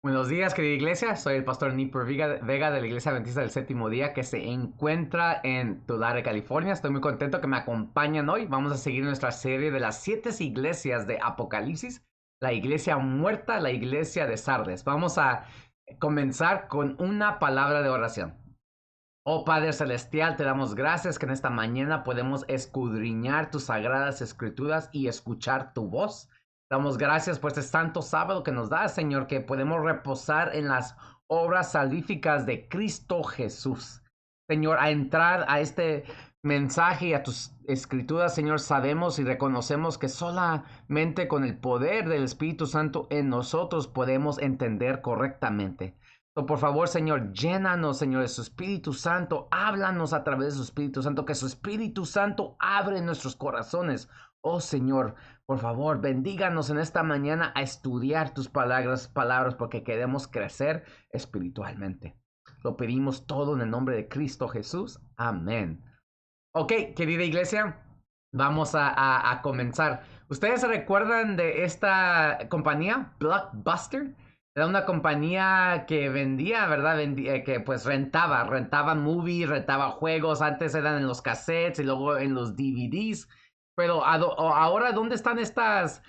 Buenos días, querida iglesia. Soy el pastor Nipper Vega de la Iglesia Adventista del Séptimo Día que se encuentra en Tulare, California. Estoy muy contento que me acompañan hoy. Vamos a seguir nuestra serie de las 7 iglesias de Apocalipsis. La iglesia muerta, la iglesia de Sardes. Vamos a comenzar con una palabra de oración. Oh Padre Celestial, te damos gracias que en esta mañana podemos escudriñar tus sagradas escrituras y escuchar tu voz. Damos gracias por este santo sábado que nos da, Señor, que podemos reposar en las obras salvíficas de Cristo Jesús. Señor, a entrar a este mensaje y a tus escrituras, Señor, sabemos y reconocemos que solamente con el poder del Espíritu Santo en nosotros podemos entender correctamente. Por favor, Señor, llénanos, Señor, de su Espíritu Santo. Háblanos a través de su Espíritu Santo. Que su Espíritu Santo abre nuestros corazones. Oh, Señor, por favor, bendíganos en esta mañana a estudiar tus palabras porque queremos crecer espiritualmente. Lo pedimos todo en el nombre de Cristo Jesús. Amén. Ok, querida iglesia, vamos a comenzar. ¿Ustedes se recuerdan de esta compañía, Blockbuster? Era una compañía que vendía, ¿verdad? Que pues rentaba movies, rentaba juegos. Antes eran en los cassettes y luego en los DVDs. Pero ahora, dónde están estas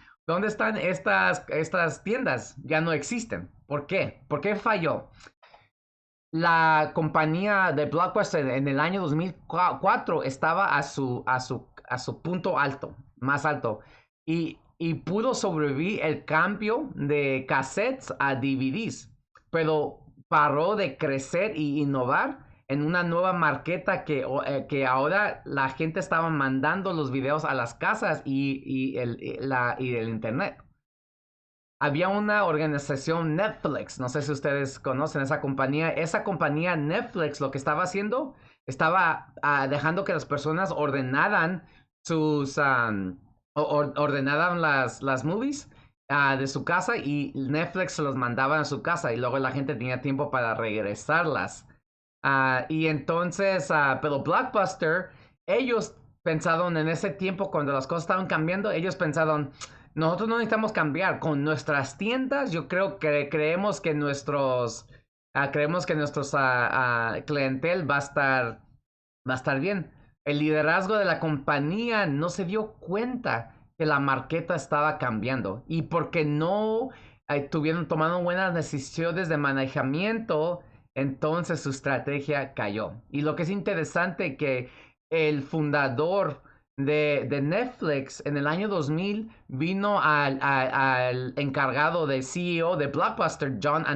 tiendas? Ya no existen. ¿Por qué? ¿Por qué falló? La compañía de Blockbuster en el año 2004 estaba a su punto alto, más alto, y pudo sobrevivir el cambio de cassettes a DVDs, pero paró de crecer y innovar en una nueva marqueta que ahora la gente estaba mandando los videos a las casas y el internet. Había una organización Netflix, no sé si ustedes conocen esa compañía. Esa compañía Netflix lo que estaba haciendo, estaba dejando que las personas ordenaran ordenaran las movies de su casa y Netflix se los mandaba a su casa y luego la gente tenía tiempo para regresarlas. Y entonces, pero Blockbuster, ellos pensaron en ese tiempo cuando las cosas estaban cambiando, ellos pensaron, nosotros no necesitamos cambiar. Con nuestras tiendas, yo creo que creemos que nuestros clientel va a estar bien. El liderazgo de la compañía no se dio cuenta que la marqueta estaba cambiando y porque no tomaron buenas decisiones de manejamiento, entonces su estrategia cayó. Y lo que es interesante que el fundador de Netflix en el año 2000 vino al encargado de CEO de Blockbuster, Juan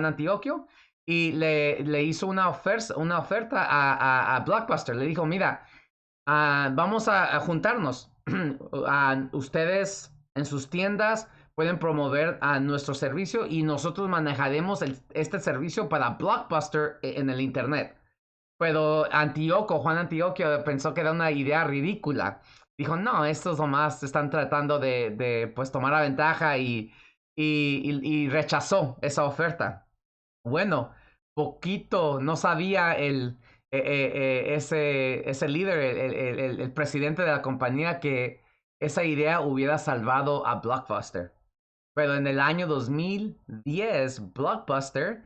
Antioquio, y le hizo una oferta a Blockbuster. Le dijo, mira, vamos a juntarnos. Ustedes en sus tiendas pueden promover a nuestro servicio y nosotros manejaremos este servicio para Blockbuster en el Internet. Pero Juan Antioquio pensó que era una idea ridícula. Dijo, no, estos nomás están tratando de pues tomar la ventaja y rechazó esa oferta. Bueno, poquito, no sabía ese líder, el presidente de la compañía, que esa idea hubiera salvado a Blockbuster. Pero en el año 2010, Blockbuster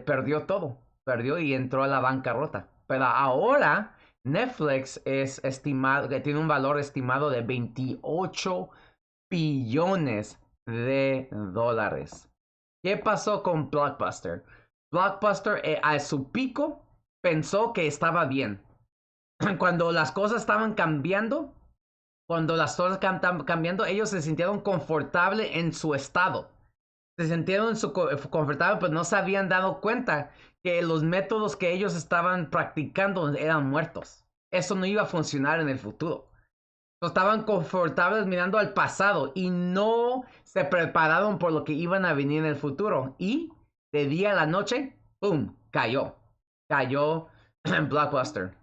perdió todo. Perdió y entró a la bancarrota. Pero ahora Netflix es estimado, que tiene un valor estimado de 28 billones de dólares. ¿Qué pasó con Blockbuster? Blockbuster a su pico pensó que estaba bien. Cuando las cosas estaban cambiando, cuando las cosas estaban cambiando, ellos se sintieron confortables en su estado. Se sintieron confortables, pero no se habían dado cuenta que los métodos que ellos estaban practicando eran muertos. Eso no iba a funcionar en el futuro. Estaban confortables mirando al pasado y no se prepararon por lo que iban a venir en el futuro. Y de día a la noche, ¡pum! Cayó. Cayó Blockbuster.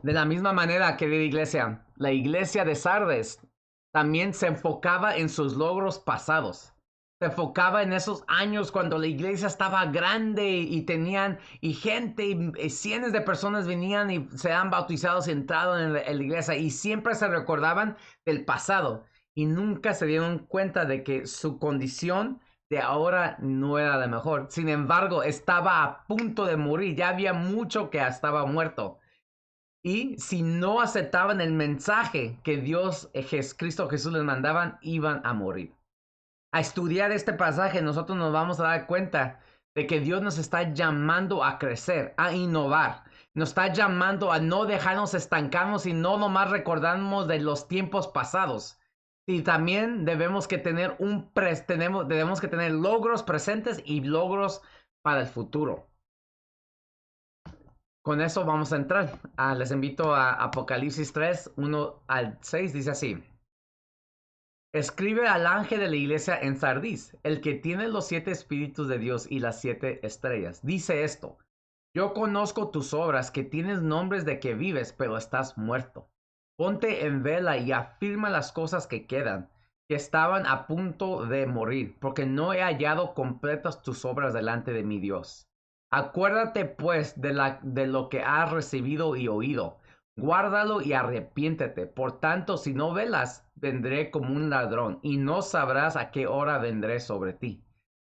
De la misma manera, querida iglesia, la iglesia de Sardes también se enfocaba en sus logros pasados. Se enfocaba en esos años cuando la iglesia estaba grande y tenían, y gente, y cientos de personas venían y se han bautizado y entrado en la iglesia y siempre se recordaban del pasado. y nunca se dieron cuenta de que su condición de ahora no era la mejor. Sin embargo, estaba a punto de morir, ya había mucho que estaba muerto. Y si no aceptaban el mensaje que Dios, Cristo Jesús les mandaban, iban a morir. A estudiar este pasaje, nosotros nos vamos a dar cuenta de que Dios nos está llamando a crecer, a innovar. Nos está llamando a no dejarnos estancarnos y no nomás recordarnos de los tiempos pasados. Y también debemos que tener debemos que tener logros presentes y logros para el futuro. Con eso vamos a entrar. Les invito a Apocalipsis 3, 1 al 6. Dice así. Escribe al ángel de la iglesia en Sardis, el que tiene los 7 espíritus de Dios y las 7 estrellas. Dice esto. Yo conozco tus obras, que tienes nombres de que vives, pero estás muerto. Ponte en vela y afirma las cosas que quedan, que estaban a punto de morir, porque no he hallado completas tus obras delante de mi Dios. Acuérdate pues de lo que has recibido y oído. Guárdalo y arrepiéntete. Por tanto, si no velas, vendré como un ladrón, y no sabrás a qué hora vendré sobre ti.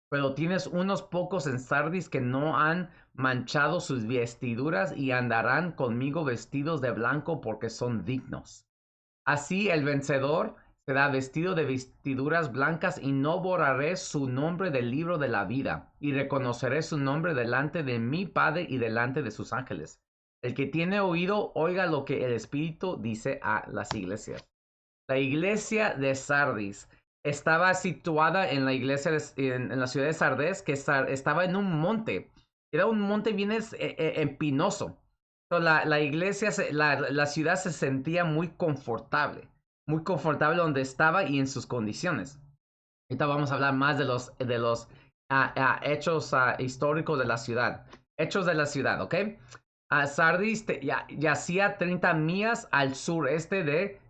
Pero tienes unos pocos en Sardis que no han manchado sus vestiduras y andarán conmigo vestidos de blanco porque son dignos. Así el vencedor será vestido de vestiduras blancas y no borraré su nombre del libro de la vida y reconoceré su nombre delante de mi Padre y delante de sus ángeles. El que tiene oído, oiga lo que el Espíritu dice a las iglesias. La iglesia de Sardis estaba situada en la iglesia en la ciudad de Sardes, que estaba en un monte. Era un monte bien empinoso. La iglesia, la ciudad se sentía muy confortable donde estaba y en sus condiciones. Ahorita vamos a hablar más de los hechos históricos de la ciudad. Hechos de la ciudad, ¿ok? Sardis yacía 30 millas al sureste de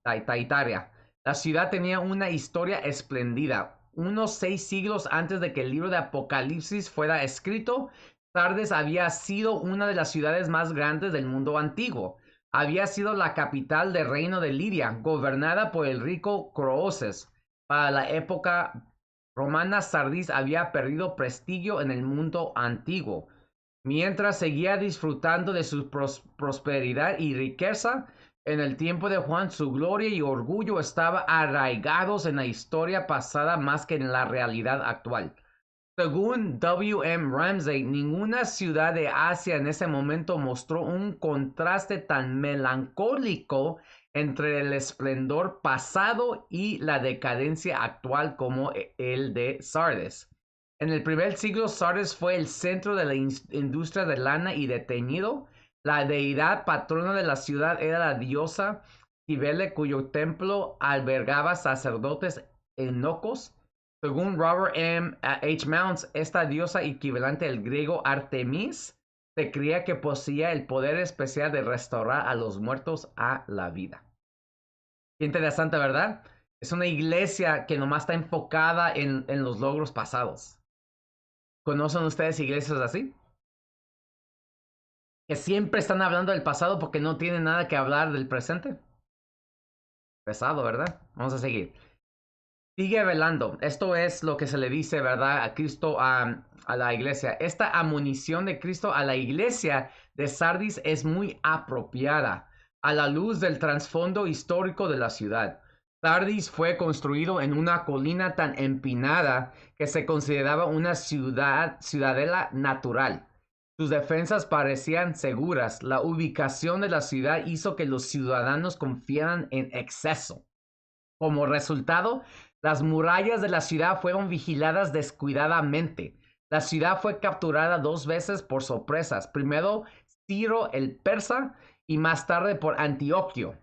Taitaria. La ciudad tenía una historia espléndida. Unos 6 siglos antes de que el libro de Apocalipsis fuera escrito, Sardes había sido una de las ciudades más grandes del mundo antiguo. Había sido la capital del reino de Lidia, gobernada por el rico Croesus. Para la época romana, Sardis había perdido prestigio en el mundo antiguo. Mientras seguía disfrutando de su prosperidad y riqueza, en el tiempo de Juan su gloria y orgullo estaban arraigados en la historia pasada más que en la realidad actual. Según W. M. Ramsey, ninguna ciudad de Asia en ese momento mostró un contraste tan melancólico entre el esplendor pasado y la decadencia actual como el de Sardes. En el primer siglo, Sardes fue el centro de la industria de lana y de teñido. La deidad patrona de la ciudad era la diosa Cibele, cuyo templo albergaba sacerdotes enocos. Según Robert M. H. Mounds, esta diosa equivalente al griego Artemis se creía que poseía el poder especial de restaurar a los muertos a la vida. Qué interesante, ¿verdad? Es una iglesia que nomás está enfocada en los logros pasados. ¿Conocen ustedes iglesias así? Que siempre están hablando del pasado porque no tienen nada que hablar del presente. Pesado, ¿verdad? Vamos a seguir. Sigue velando. Esto es lo que se le dice, ¿verdad? A Cristo, a la iglesia. Esta admonición de Cristo a la iglesia de Sardis es muy apropiada a la luz del trasfondo histórico de la ciudad. Sardis fue construido en una colina tan empinada que se consideraba una ciudadela natural. Sus defensas parecían seguras. La ubicación de la ciudad hizo que los ciudadanos confiaran en exceso. Como resultado, las murallas de la ciudad fueron vigiladas descuidadamente. La ciudad fue capturada 2 veces por sorpresas. Primero Ciro el persa y más tarde por Antioquio.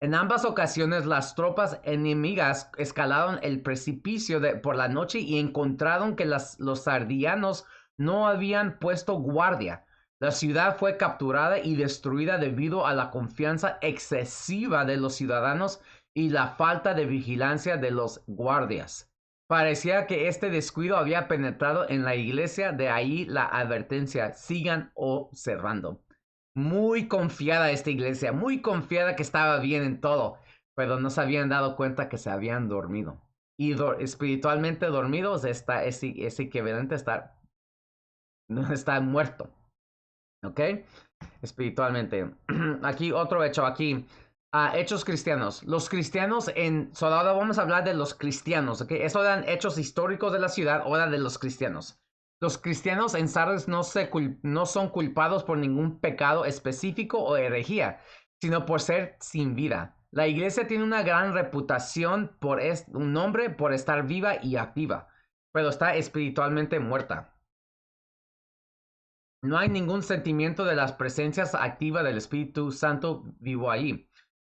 En ambas ocasiones las tropas enemigas escalaron el precipicio por la noche y encontraron que los sardianos no habían puesto guardia. La ciudad fue capturada y destruida debido a la confianza excesiva de los ciudadanos y la falta de vigilancia de los guardias. Parecía que este descuido había penetrado en la iglesia, de ahí la advertencia: sigan observando. Muy confiada esta iglesia, muy confiada que estaba bien en todo. pero no se habían dado cuenta que se habían dormido. Y espiritualmente dormidos es equivalente a estar, no está muerto, ¿ok? Espiritualmente. Aquí otro hecho, aquí. Hechos cristianos. Los cristianos solo ahora vamos a hablar de los cristianos, ¿ok? Eso eran hechos históricos de la ciudad, ahora de los cristianos. Los cristianos en Sardes no son culpados por ningún pecado específico o herejía, sino por ser sin vida. La iglesia tiene una gran reputación un nombre por estar viva y activa, pero está espiritualmente muerta. No hay ningún sentimiento de las presencias activas del Espíritu Santo vivo ahí.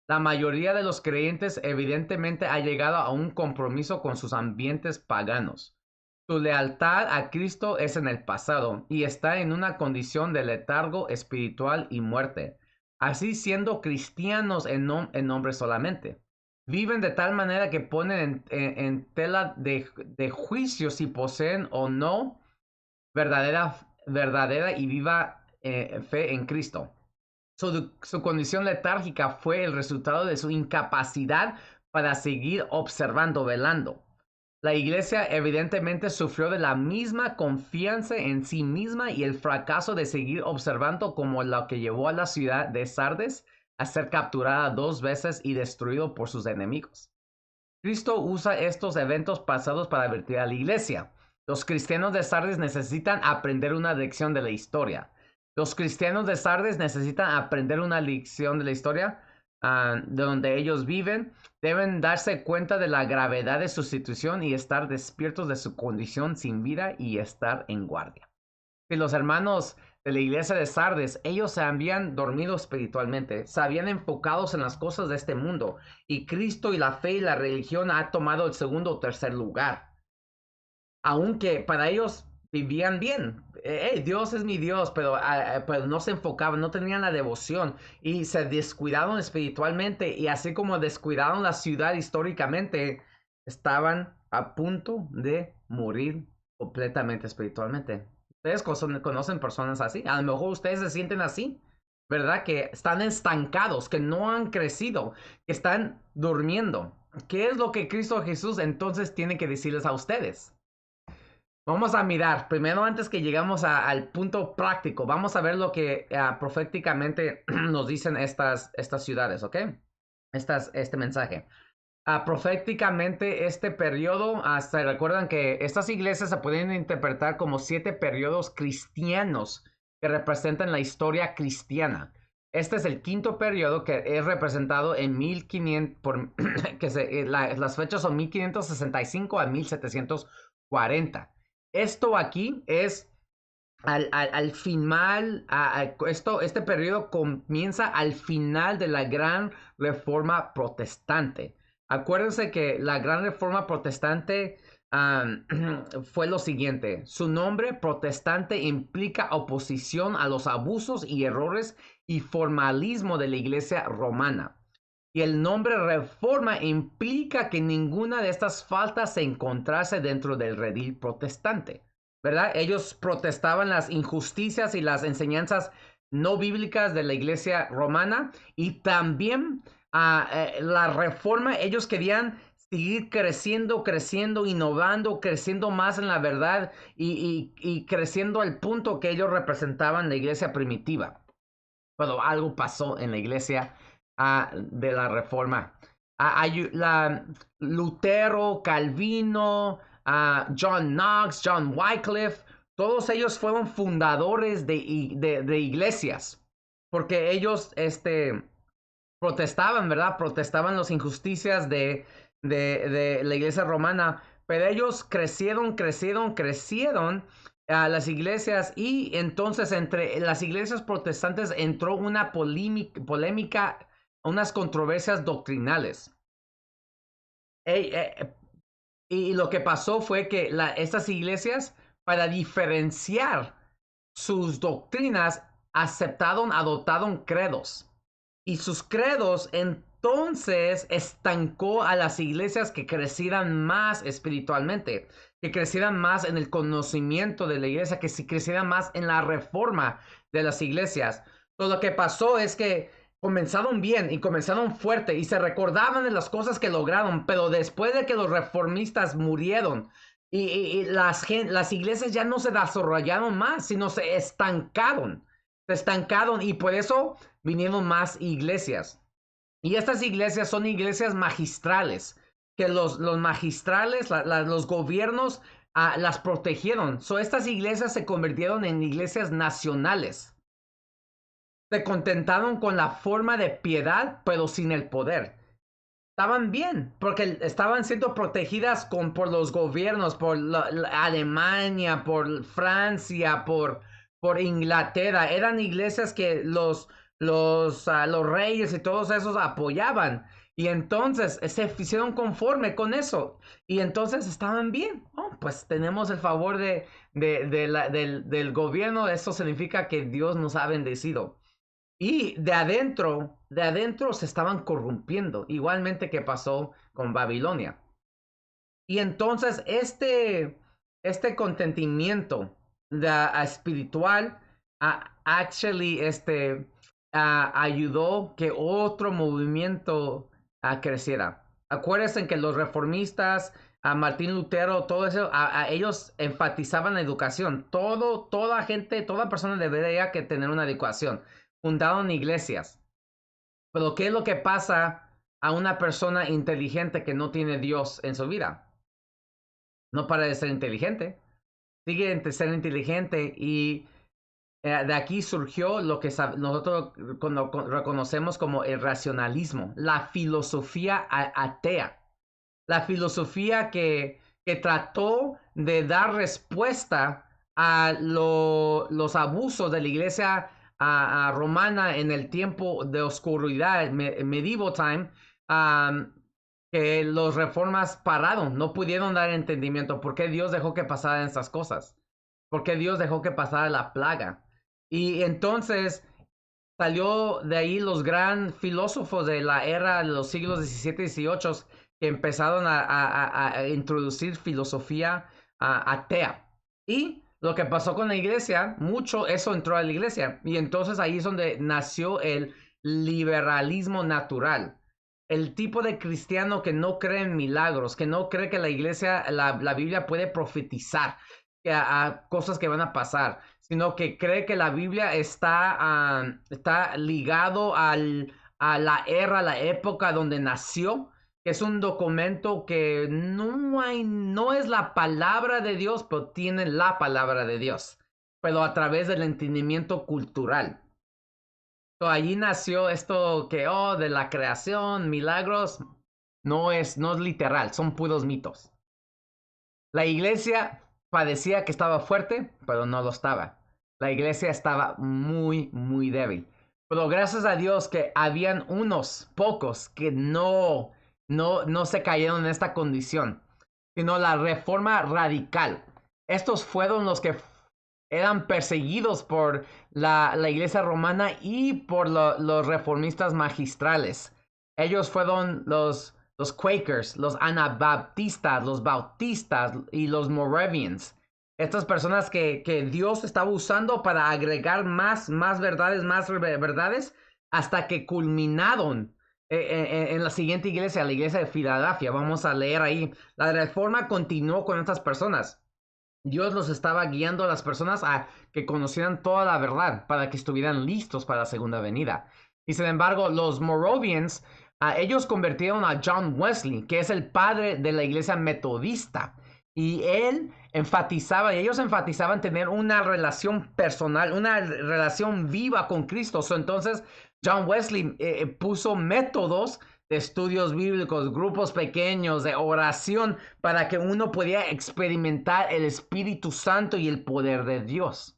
La mayoría de los creyentes evidentemente ha llegado a un compromiso con sus ambientes paganos. Su lealtad a Cristo es en el pasado y está en una condición de letargo espiritual y muerte, así siendo cristianos en nombre solamente. Viven de tal manera que ponen en tela de juicio si poseen o no verdadera y viva fe en Cristo. Su condición letárgica fue el resultado de su incapacidad para seguir observando, velando. La iglesia evidentemente sufrió de la misma confianza en sí misma y el fracaso de seguir observando como lo que llevó a la ciudad de Sardes a ser capturada 2 veces y destruido por sus enemigos. Cristo usa estos eventos pasados para advertir a la iglesia. Los cristianos de Sardes necesitan aprender una lección de la historia. Los cristianos de Sardes necesitan aprender una lección de la historia de donde ellos viven. Deben darse cuenta de la gravedad de su situación y estar despiertos de su condición sin vida y estar en guardia. Y los hermanos de la iglesia de Sardes, ellos se habían dormido espiritualmente, se habían enfocados en las cosas de este mundo y Cristo y la fe y la religión ha tomado el segundo o tercer lugar. Aunque para ellos vivían bien. Dios es mi Dios, pero no se enfocaban, no tenían la devoción y se descuidaron espiritualmente y así como descuidaron la ciudad históricamente, estaban a punto de morir completamente espiritualmente. Ustedes conocen personas así, a lo mejor ustedes se sienten así, ¿verdad? Que están estancados, que no han crecido, que están durmiendo. ¿Qué es lo que Cristo Jesús entonces tiene que decirles a ustedes? Vamos a mirar, primero antes que llegamos al punto práctico, vamos a ver lo que proféticamente nos dicen estas ciudades, ¿ok? Este mensaje. Proféticamente este periodo, hasta recuerdan que estas iglesias se pueden interpretar como 7 periodos cristianos que representan la historia cristiana. Este es el quinto periodo que es representado en 1500, las fechas son 1565 a 1740. Esto aquí es al final, este periodo comienza al final de la gran reforma protestante. Acuérdense que la gran reforma protestante fue lo siguiente. Su nombre protestante implica oposición a los abusos y errores y formalismo de la iglesia romana. Y el nombre reforma implica que ninguna de estas faltas se encontrase dentro del redil protestante, ¿verdad? Ellos protestaban las injusticias y las enseñanzas no bíblicas de la iglesia romana y también la reforma, ellos querían seguir creciendo, innovando, creciendo más en la verdad y creciendo al punto que ellos representaban la iglesia primitiva. Pero algo pasó en la iglesia de la Reforma. Lutero, Calvino, John Knox, John Wycliffe, todos ellos fueron fundadores de iglesias, porque ellos protestaban, ¿verdad? Protestaban las injusticias de la iglesia romana, pero ellos crecieron a las iglesias y entonces entre las iglesias protestantes entró una polémica, unas controversias doctrinales. Y lo que pasó fue que estas iglesias, para diferenciar sus doctrinas, adoptaron credos. Y sus credos entonces estancó a las iglesias que crecieran más espiritualmente, que crecieran más en el conocimiento de la iglesia, que crecieran más en la reforma de las iglesias. Lo que pasó es que comenzaron bien y comenzaron fuerte y se recordaban de las cosas que lograron, pero después de que los reformistas murieron y las iglesias ya no se desarrollaron más, sino se estancaron y por eso vinieron más iglesias. Y estas iglesias son iglesias magistrales, que los magistrales, los gobiernos las protegieron. Estas iglesias se convirtieron en iglesias nacionales. Se contentaron con la forma de piedad, pero sin el poder. Estaban bien, porque estaban siendo protegidas por los gobiernos, por Alemania, por Francia, por Inglaterra. Eran iglesias que los reyes y todos esos apoyaban. Y entonces se hicieron conforme con eso. Y entonces estaban bien. Oh, pues tenemos el favor del gobierno. Eso significa que Dios nos ha bendecido. Y de adentro se estaban corrompiendo, igualmente que pasó con Babilonia. Y entonces este contentimiento espiritual actually ayudó que otro movimiento creciera. Acuérdense que los reformistas, a Martín Lutero, todo eso, ellos enfatizaban la educación. Toda persona debería que tener una educación. Fundaron iglesias. Pero ¿qué es lo que pasa a una persona inteligente que no tiene Dios en su vida? No para de ser inteligente. Sigue de ser inteligente y de aquí surgió lo que nosotros reconocemos como el racionalismo, la filosofía atea, la filosofía que trató de dar respuesta a los abusos de la iglesia romana en el tiempo de oscuridad, medieval time, que los reformas pararon, no pudieron dar entendimiento. ¿Por qué Dios dejó que pasaran estas cosas? ¿Por qué Dios dejó que pasara la plaga? Y entonces salió de ahí los gran filósofos de la era de los siglos XVII y XVIII que empezaron a introducir filosofía atea. Y lo que pasó con la iglesia, mucho eso entró a la iglesia. Y entonces ahí es donde nació el liberalismo natural. El tipo de cristiano que no cree en milagros, que no cree que la iglesia, la Biblia puede profetizar a cosas que van a pasar, sino que cree que la Biblia está ligado a la era, la época donde nació, que es un documento que no es la palabra de Dios, pero tiene la palabra de Dios, pero a través del entendimiento cultural. Allí nació esto que, de la creación, milagros, no es literal, son puros mitos. La iglesia parecía que estaba fuerte, pero no lo estaba. La iglesia estaba muy, muy débil. Pero gracias a Dios que habían unos pocos que no se cayeron en esta condición, sino la reforma radical. Estos fueron los que eran perseguidos por la iglesia romana y por los reformistas magistrales. Ellos fueron los Quakers, los Anabaptistas, los Bautistas y los Moravians. Estas personas que Dios estaba usando para agregar más verdades, hasta que culminaron en la siguiente iglesia, la iglesia de Filadelfia. Vamos a leer ahí. La reforma continuó con estas personas. Dios los estaba guiando a las personas a que conocieran toda la verdad para que estuvieran listos para la segunda venida. Y sin embargo, los Moravians, ellos convirtieron a John Wesley, que es el padre de la iglesia metodista. Y ellos enfatizaban tener una relación personal, una relación viva con Cristo. Entonces, John Wesley puso métodos de estudios bíblicos, grupos pequeños, de oración, para que uno pudiera experimentar el Espíritu Santo y el poder de Dios.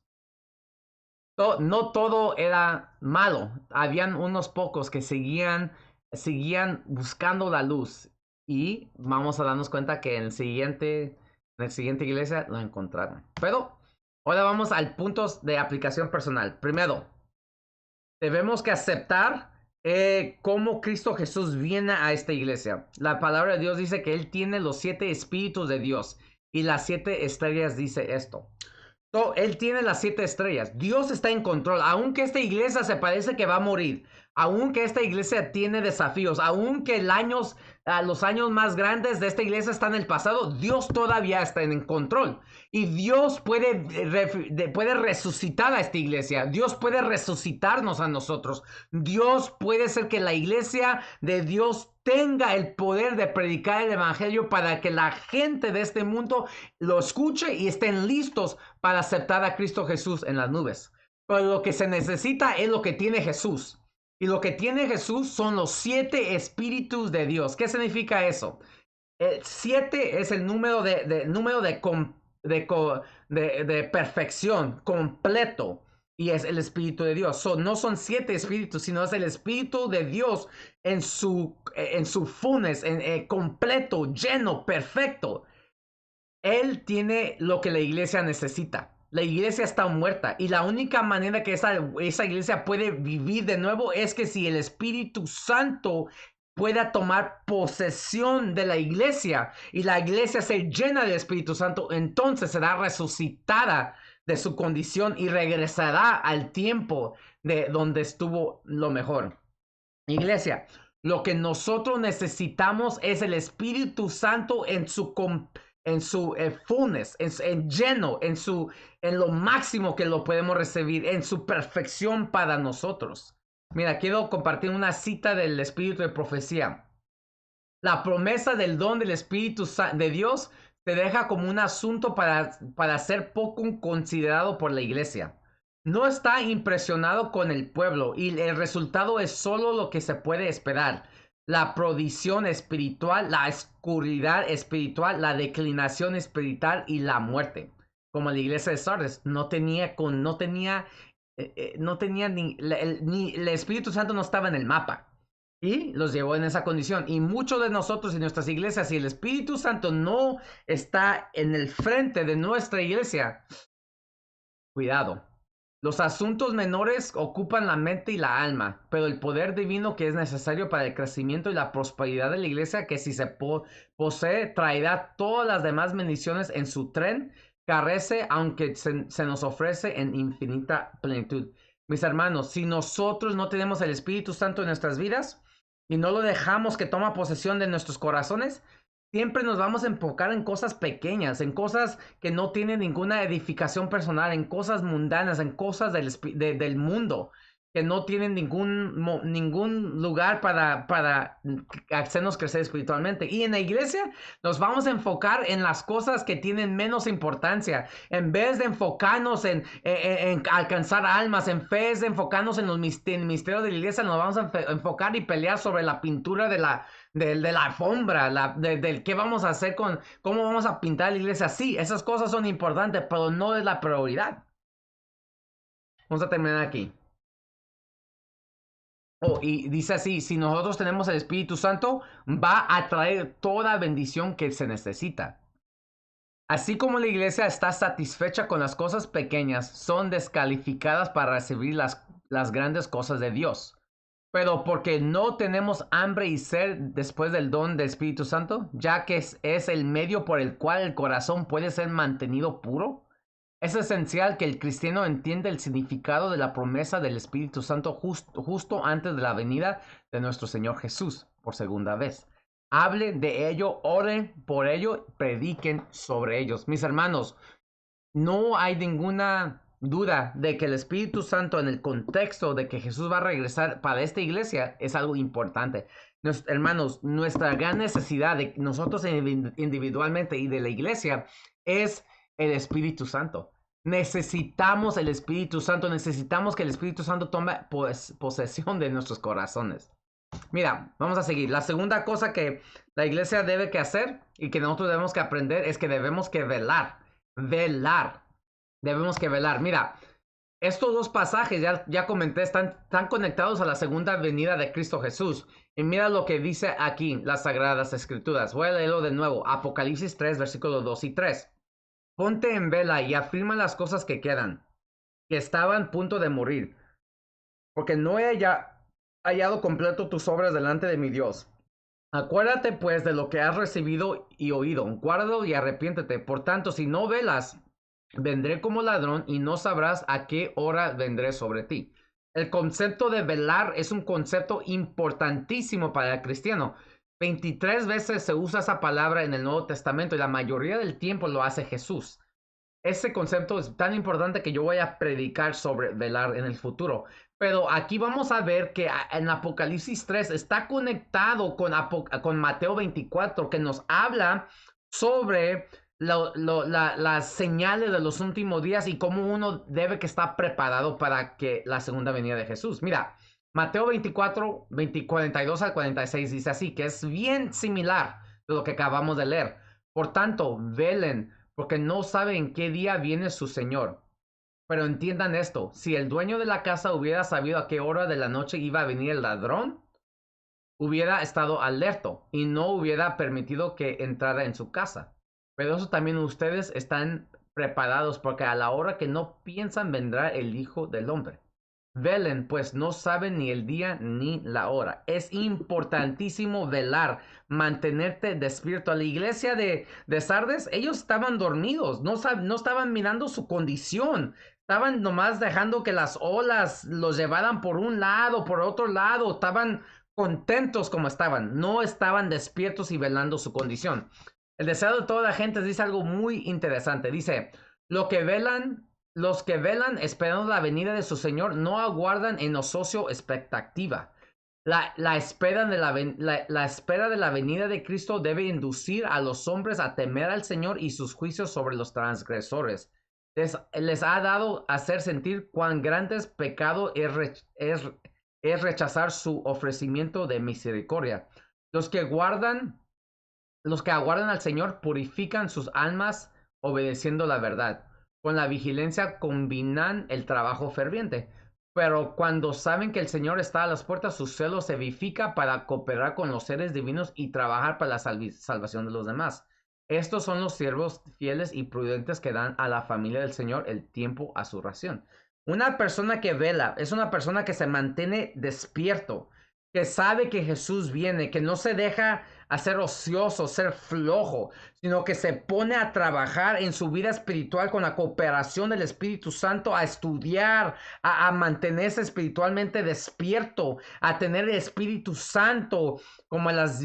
No todo era malo. Habían unos pocos que seguían buscando la luz. Y vamos a darnos cuenta que en la siguiente iglesia lo encontraron. Pero ahora vamos al punto de aplicación personal. Primero, debemos que aceptar cómo Cristo Jesús viene a esta iglesia. La palabra de Dios dice que Él tiene los 7 espíritus de Dios. Y las 7 estrellas dice esto. Él tiene las 7 estrellas. Dios está en control. Aunque esta iglesia se parece que va a morir. Aunque esta iglesia tiene desafíos, aunque los años más grandes de esta iglesia están en el pasado, Dios todavía está en control. Y Dios puede resucitar a esta iglesia. Dios puede resucitarnos a nosotros. Dios puede hacer que la iglesia de Dios tenga el poder de predicar el evangelio para que la gente de este mundo lo escuche y estén listos para aceptar a Cristo Jesús en las nubes. Pero lo que se necesita es lo que tiene Jesús. Y lo que tiene Jesús son los 7 espíritus de Dios. ¿Qué significa eso? El 7 es el número de perfección completo. Y es el Espíritu de Dios. No son 7 espíritus, sino es el Espíritu de Dios en su funes, completo, lleno, perfecto. Él tiene lo que la iglesia necesita. La iglesia está muerta y la única manera que esa iglesia puede vivir de nuevo es que si el Espíritu Santo pueda tomar posesión de la iglesia y la iglesia se llena del Espíritu Santo, entonces será resucitada de su condición y regresará al tiempo de donde estuvo lo mejor. Iglesia, lo que nosotros necesitamos es el Espíritu Santo en su fullness, en lleno, en lo máximo que lo podemos recibir, en su perfección para nosotros. Mira, quiero compartir una cita del Espíritu de Profecía. La promesa del don del Espíritu de Dios te deja como un asunto para ser poco considerado por la iglesia. No está impresionado con el pueblo y el resultado es solo lo que se puede esperar. La provisión espiritual, la oscuridad espiritual, la declinación espiritual y la muerte. Como la iglesia de Sardes no tenía ni el Espíritu Santo no estaba en el mapa. Y los llevó en esa condición. Y muchos de nosotros en nuestras iglesias, si el Espíritu Santo no está en el frente de nuestra iglesia, cuidado. Los asuntos menores ocupan la mente y la alma, pero el poder divino que es necesario para el crecimiento y la prosperidad de la iglesia, que si se posee, traerá todas las demás bendiciones en su tren, carece, aunque se nos ofrece en infinita plenitud. Mis hermanos, si nosotros no tenemos el Espíritu Santo en nuestras vidas y no lo dejamos que toma posesión de nuestros corazones, siempre nos vamos a enfocar en cosas pequeñas, en cosas que no tienen ninguna edificación personal, en cosas mundanas, en cosas del mundo, que no tienen ningún lugar para hacernos crecer espiritualmente. Y en la iglesia nos vamos a enfocar en las cosas que tienen menos importancia. En vez de enfocarnos en alcanzar almas, en vez de enfocarnos en los misterios de la iglesia, nos vamos a enfocar y pelear sobre la pintura de la alfombra, del qué vamos a hacer cómo vamos a pintar la iglesia. Sí, esas cosas son importantes, pero no es la prioridad. Vamos a terminar aquí. Y dice así, si nosotros tenemos el Espíritu Santo, va a traer toda bendición que se necesita. Así como la iglesia está satisfecha con las cosas pequeñas, son descalificadas para recibir las grandes cosas de Dios. Pero porque no tenemos hambre y sed después del don del Espíritu Santo, ya que es el medio por el cual el corazón puede ser mantenido puro, es esencial que el cristiano entienda el significado de la promesa del Espíritu Santo justo antes de la venida de nuestro Señor Jesús por segunda vez. Hablen de ello, oren por ello, prediquen sobre ellos. Mis hermanos, no hay ninguna duda de que el Espíritu Santo en el contexto de que Jesús va a regresar para esta iglesia es algo importante. Hermanos, nuestra gran necesidad de nosotros individualmente y de la iglesia es el Espíritu Santo. Necesitamos el Espíritu Santo, necesitamos que el Espíritu Santo tome posesión de nuestros corazones. Mira, vamos a seguir. La segunda cosa que la iglesia debe que hacer y que nosotros debemos que aprender es que debemos que velar. Velar. Debemos que velar. Mira, estos dos pasajes, ya comenté, están conectados a la segunda venida de Cristo Jesús. Y mira lo que dice aquí las Sagradas Escrituras. Voy a leerlo de nuevo. Apocalipsis 3, versículos 2 y 3. Ponte en vela y afirma las cosas que quedan, que estaban a punto de morir, porque no he hallado completo tus obras delante de mi Dios. Acuérdate pues de lo que has recibido y oído, guárdalo y arrepiéntete. Por tanto, si no velas, vendré como ladrón y no sabrás a qué hora vendré sobre ti. El concepto de velar es un concepto importantísimo para el cristiano. 23 veces se usa esa palabra en el Nuevo Testamento y la mayoría del tiempo lo hace Jesús. Ese concepto es tan importante que yo voy a predicar sobre velar en el futuro. Pero aquí vamos a ver que en Apocalipsis 3 está conectado con Mateo 24, que nos habla sobre las señales de los últimos días y cómo uno debe que estar preparado para que la segunda venida de Jesús. Mira, Mateo 24, 42 al 46 dice así, que es bien similar de lo que acabamos de leer. Por tanto, velen porque no saben qué día viene su Señor. Pero entiendan esto, si el dueño de la casa hubiera sabido a qué hora de la noche iba a venir el ladrón, hubiera estado alerta y no hubiera permitido que entrara en su casa. Pero eso también ustedes están preparados porque a la hora que no piensan vendrá el Hijo del Hombre. Velen, pues no saben ni el día ni la hora. Es importantísimo velar, mantenerte despierto. A la iglesia de Sardes, ellos estaban dormidos, no estaban mirando su condición. Estaban nomás dejando que las olas los llevaran por un lado, por otro lado. Estaban contentos como estaban. No estaban despiertos y velando su condición. El deseo de toda la gente dice algo muy interesante. Dice, lo que velan los que velan esperando la venida de su Señor no aguardan en ocio expectativa. La espera de la venida de Cristo debe inducir a los hombres a temer al Señor y sus juicios sobre los transgresores. Les ha dado hacer sentir cuán grande pecado es rechazar su ofrecimiento de misericordia. Los que aguardan al Señor purifican sus almas obedeciendo la verdad. Con la vigilancia combinan el trabajo ferviente. Pero cuando saben que el Señor está a las puertas, su celo se vivifica para cooperar con los seres divinos y trabajar para la salvación de los demás. Estos son los siervos fieles y prudentes que dan a la familia del Señor el tiempo a su ración. Una persona que vela es una persona que se mantiene despierto, que sabe que Jesús viene, que no se deja hacer ocioso, ser flojo, sino que se pone a trabajar en su vida espiritual con la cooperación del Espíritu Santo, a estudiar, a mantenerse espiritualmente despierto, a tener el Espíritu Santo como las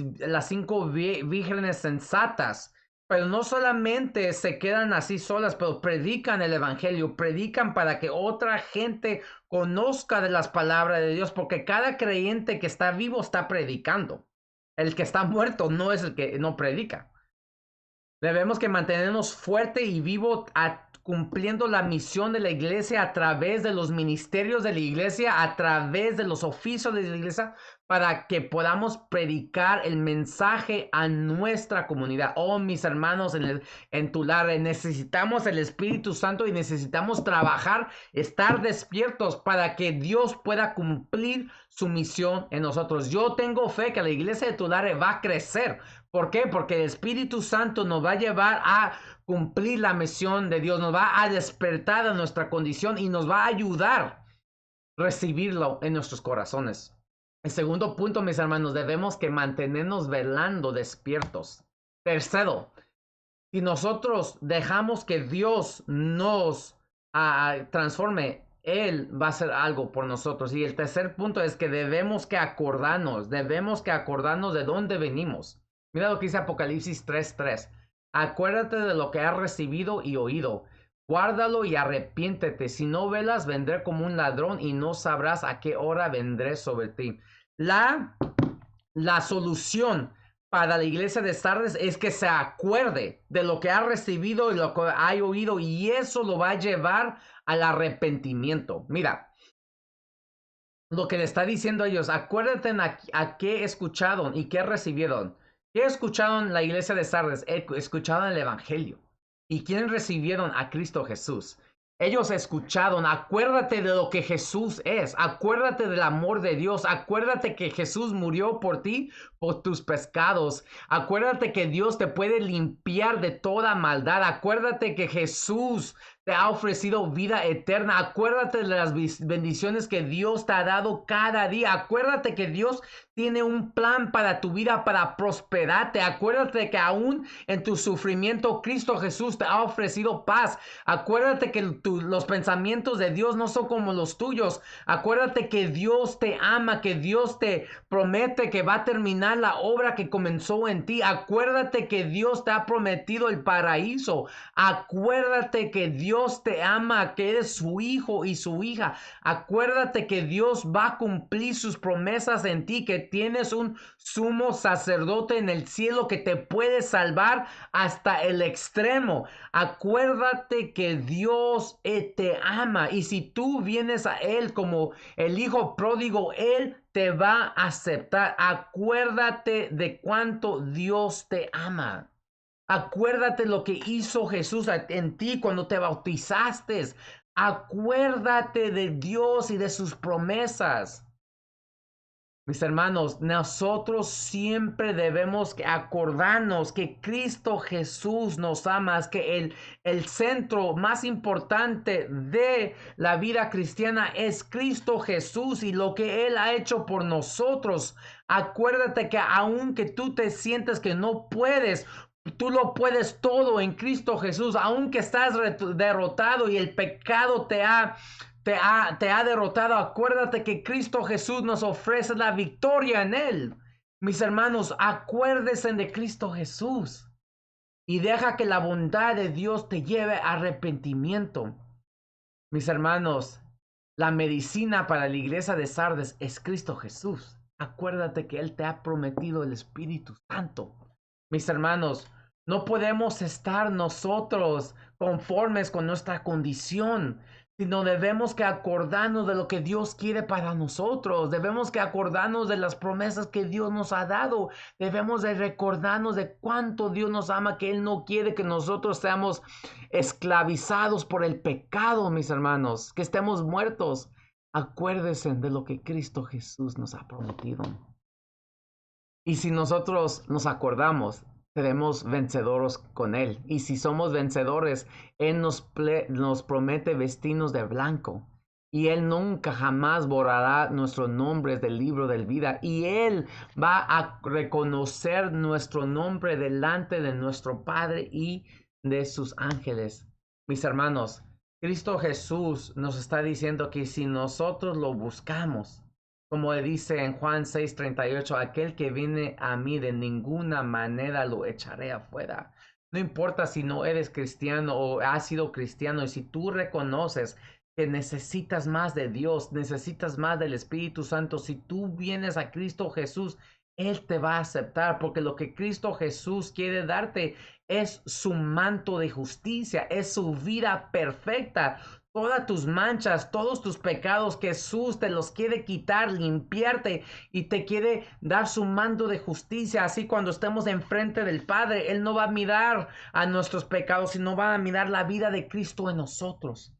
5 vírgenes sensatas. Pero no solamente se quedan así solas, pero predican el Evangelio, predican para que otra gente conozca de las palabras de Dios, porque cada creyente que está vivo está predicando. El que está muerto no es el que no predica. Debemos que mantenernos fuerte y vivo cumpliendo la misión de la iglesia a través de los ministerios de la iglesia, a través de los oficios de la iglesia, para que podamos predicar el mensaje a nuestra comunidad. Oh, mis hermanos en Tulare, necesitamos el Espíritu Santo y necesitamos trabajar, estar despiertos para que Dios pueda cumplir su misión en nosotros. Yo tengo fe que la iglesia de Tulare va a crecer. ¿Por qué? Porque el Espíritu Santo nos va a llevar a cumplir la misión de Dios, nos va a despertar a nuestra condición y nos va a ayudar a recibirlo en nuestros corazones. El segundo punto, mis hermanos, debemos que mantenernos velando despiertos. Tercero, si nosotros dejamos que Dios nos transforme, Él va a hacer algo por nosotros. Y el tercer punto es que debemos que acordarnos de dónde venimos. Mira lo que dice Apocalipsis 3:3. Acuérdate de lo que has recibido y oído. Guárdalo y arrepiéntete. Si no velas, vendré como un ladrón y no sabrás a qué hora vendré sobre ti. La solución para la iglesia de Sardes es que se acuerde de lo que ha recibido y lo que ha oído, y eso lo va a llevar al arrepentimiento. Mira, lo que le está diciendo a ellos, acuérdate a qué escucharon y qué recibieron. ¿Qué escucharon la iglesia de Sardes? Escucharon el Evangelio. ¿Y quién recibieron? A Cristo Jesús. Ellos escucharon, acuérdate de lo que Jesús es, acuérdate del amor de Dios, acuérdate que Jesús murió por ti, por tus pecados, acuérdate que Dios te puede limpiar de toda maldad, acuérdate que Jesús te ha ofrecido vida eterna. Acuérdate de las bendiciones que Dios te ha dado cada día. Acuérdate que Dios tiene un plan para tu vida, para prosperarte. Acuérdate que aún en tu sufrimiento, Cristo Jesús te ha ofrecido paz. Acuérdate que los pensamientos de Dios no son como los tuyos. Acuérdate que Dios te ama, que Dios te promete que va a terminar la obra que comenzó en ti. Acuérdate que Dios te ha prometido el paraíso. Acuérdate que Dios te ama, que eres su hijo y su hija. Acuérdate que Dios va a cumplir sus promesas en ti, que tienes un sumo sacerdote en el cielo que te puede salvar hasta el extremo. Acuérdate que Dios te ama, y si tú vienes a Él como el hijo pródigo, Él te va a aceptar. Acuérdate de cuánto Dios te ama. Acuérdate lo que hizo Jesús en ti cuando te bautizaste. Acuérdate de Dios y de sus promesas. Mis hermanos, nosotros siempre debemos acordarnos que Cristo Jesús nos ama, que el centro más importante de la vida cristiana es Cristo Jesús y lo que Él ha hecho por nosotros. Acuérdate que aunque tú te sientes que no puedes, tú lo puedes todo en Cristo Jesús, aunque estás derrotado y el pecado te ha derrotado. Acuérdate que Cristo Jesús nos ofrece la victoria en Él. Mis hermanos, acuérdense de Cristo Jesús y deja que la bondad de Dios te lleve a arrepentimiento. Mis hermanos, la medicina para la iglesia de Sardes es Cristo Jesús. Acuérdate que Él te ha prometido el Espíritu Santo. Mis hermanos, no podemos estar nosotros conformes con nuestra condición, sino debemos que acordarnos de lo que Dios quiere para nosotros. Debemos que acordarnos de las promesas que Dios nos ha dado. Debemos de recordarnos de cuánto Dios nos ama, que Él no quiere que nosotros seamos esclavizados por el pecado, mis hermanos, que estemos muertos. Acuérdense de lo que Cristo Jesús nos ha prometido. Y si nosotros nos acordamos, seremos vencedores con Él. Y si somos vencedores, Él nos promete vestirnos de blanco. Y Él nunca jamás borrará nuestros nombres del libro de vida. Y Él va a reconocer nuestro nombre delante de nuestro Padre y de sus ángeles. Mis hermanos, Cristo Jesús nos está diciendo que si nosotros lo buscamos, como dice en Juan 6:38, aquel que viene a mí de ninguna manera lo echaré afuera. No importa si no eres cristiano o has sido cristiano, y si tú reconoces que necesitas más de Dios, necesitas más del Espíritu Santo, si tú vienes a Cristo Jesús, Él te va a aceptar, porque lo que Cristo Jesús quiere darte es su manto de justicia, es su vida perfecta. Todas tus manchas, todos tus pecados, Jesús te los quiere quitar, limpiarte, y te quiere dar su manto de justicia. Así cuando estemos enfrente del Padre, Él no va a mirar a nuestros pecados, sino va a mirar la vida de Cristo en nosotros.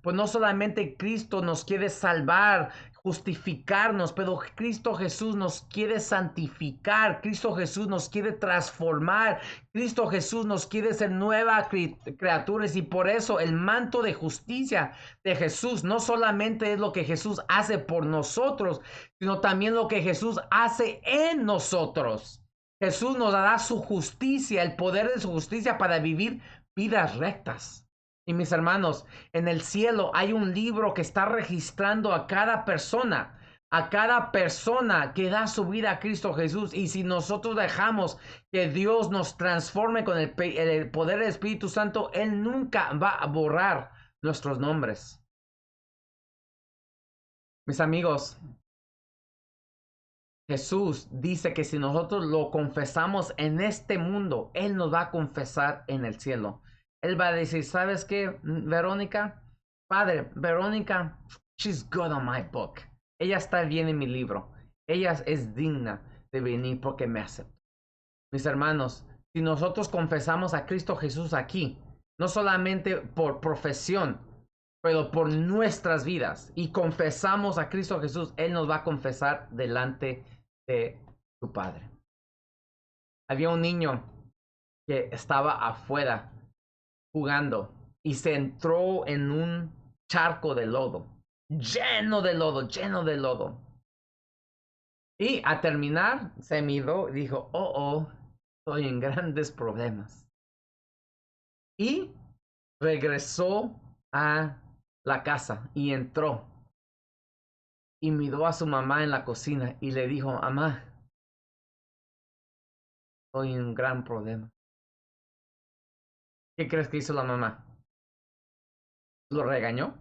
Pues no solamente Cristo nos quiere salvar, justificarnos, pero Cristo Jesús nos quiere santificar, Cristo Jesús nos quiere transformar, Cristo Jesús nos quiere ser nuevas criaturas, y por eso el manto de justicia de Jesús no solamente es lo que Jesús hace por nosotros, sino también lo que Jesús hace en nosotros. Jesús nos dará su justicia, el poder de su justicia para vivir vidas rectas. Y mis hermanos, en el cielo hay un libro que está registrando a cada persona que da su vida a Cristo Jesús. Y si nosotros dejamos que Dios nos transforme con el poder del Espíritu Santo, Él nunca va a borrar nuestros nombres. Mis amigos, Jesús dice que si nosotros lo confesamos en este mundo, Él nos va a confesar en el cielo. Él va a decir, ¿sabes qué, Verónica? Padre, Verónica, she's good on my book. Ella está bien en mi libro. Ella es digna de venir porque me aceptó. Mis hermanos, si nosotros confesamos a Cristo Jesús aquí, no solamente por profesión, pero por nuestras vidas, y confesamos a Cristo Jesús, Él nos va a confesar delante de su Padre. Había un niño que estaba afuera jugando, y se entró en un charco de lodo, lleno de lodo, lleno de lodo. Y a terminar, se miró y dijo, estoy en grandes problemas. Y regresó a la casa y entró y miró a su mamá en la cocina y le dijo, mamá, estoy en un gran problema. ¿Qué crees que hizo la mamá? ¿Lo regañó?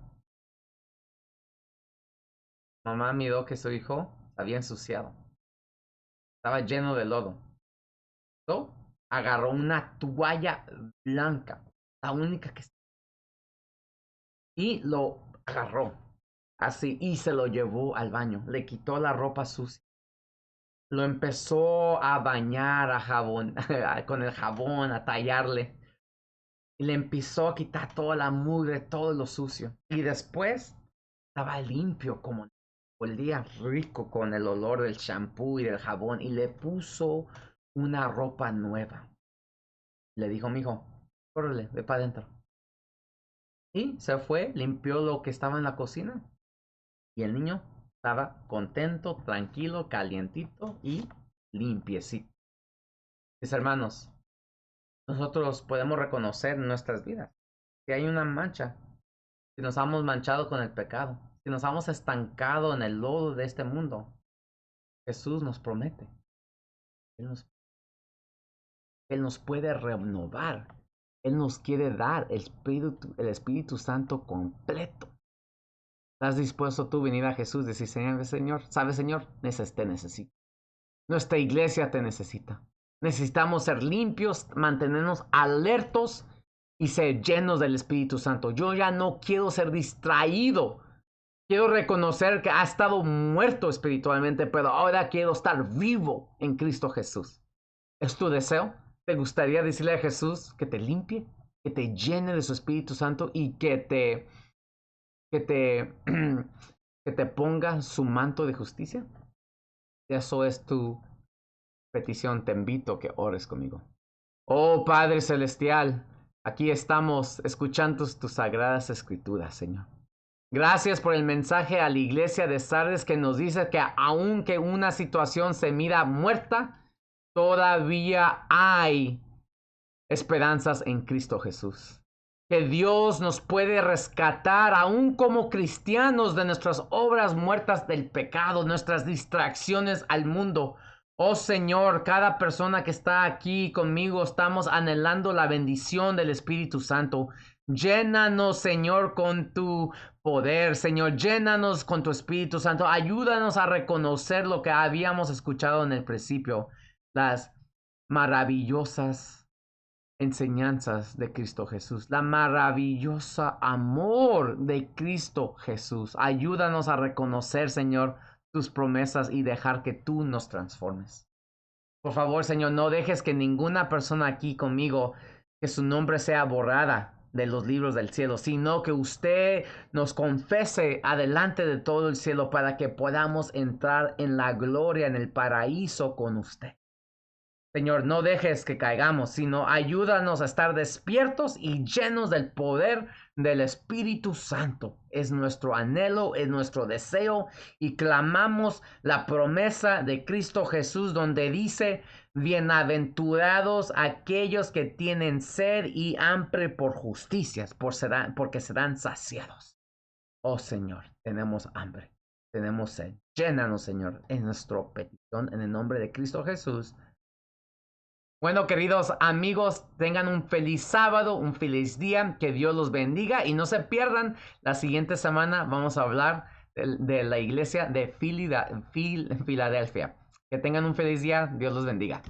Mamá miró que su hijo se había ensuciado. Estaba lleno de lodo. ¿No? Agarró una toalla blanca, la única que... Y lo agarró así y se lo llevó al baño. Le quitó la ropa sucia. Lo empezó a bañar a jabón, con el jabón, a tallarle. Y le empezó a quitar toda la mugre, todo lo sucio. Y después estaba limpio, como olía rico con el olor del champú y del jabón. Y le puso una ropa nueva. Le dijo, mijo, córrele, ve para adentro. Y se fue, limpió lo que estaba en la cocina. Y el niño estaba contento, tranquilo, calientito y limpiecito. Mis hermanos, nosotros podemos reconocer en nuestras vidas que hay una mancha, si nos hemos manchado con el pecado, si nos hemos estancado en el lodo de este mundo. Jesús nos promete, Él nos, Él nos puede renovar, Él nos quiere dar el Espíritu Santo completo. ¿Estás dispuesto tú a venir a Jesús y decir, Señor, ¿sabes, Señor? Te necesito. Nuestra iglesia te necesita. Necesitamos ser limpios, mantenernos alertos y ser llenos del Espíritu Santo. Yo ya no quiero ser distraído. Quiero reconocer que ha estado muerto espiritualmente, pero ahora quiero estar vivo en Cristo Jesús. ¿Es tu deseo? ¿Te gustaría decirle a Jesús que te limpie, que te llene de su Espíritu Santo y que te, que te ponga su manto de justicia? Eso es tu petición. Te invito a que ores conmigo. Oh Padre Celestial, aquí estamos escuchando tus sagradas escrituras, Señor. Gracias por el mensaje a la iglesia de Sardes que nos dice que aunque una situación se mira muerta, todavía hay esperanzas en Cristo Jesús. Que Dios nos puede rescatar aún como cristianos de nuestras obras muertas del pecado, nuestras distracciones al mundo. Oh Señor, cada persona que está aquí conmigo estamos anhelando la bendición del Espíritu Santo. Llénanos, Señor, con tu poder, Señor. Llénanos con tu Espíritu Santo. Ayúdanos a reconocer lo que habíamos escuchado en el principio. Las maravillosas enseñanzas de Cristo Jesús, la maravillosa amor de Cristo Jesús. Ayúdanos a reconocer, Señor, tus promesas y dejar que tú nos transformes. Por favor, Señor, no dejes que ninguna persona aquí conmigo, que su nombre sea borrada de los libros del cielo, sino que usted nos confese adelante de todo el cielo para que podamos entrar en la gloria, en el paraíso con usted. Señor, no dejes que caigamos, sino ayúdanos a estar despiertos y llenos del poder del Espíritu Santo. Es nuestro anhelo, es nuestro deseo y clamamos la promesa de Cristo Jesús donde dice, bienaventurados aquellos que tienen sed y hambre por justicias, porque serán saciados. Oh Señor, tenemos hambre, tenemos sed. Llénanos, Señor, en nuestra petición, en el nombre de Cristo Jesús. Bueno, queridos amigos, tengan un feliz sábado, un feliz día, que Dios los bendiga y no se pierdan, la siguiente semana vamos a hablar de la iglesia de Filadelfia. Que tengan un feliz día, Dios los bendiga.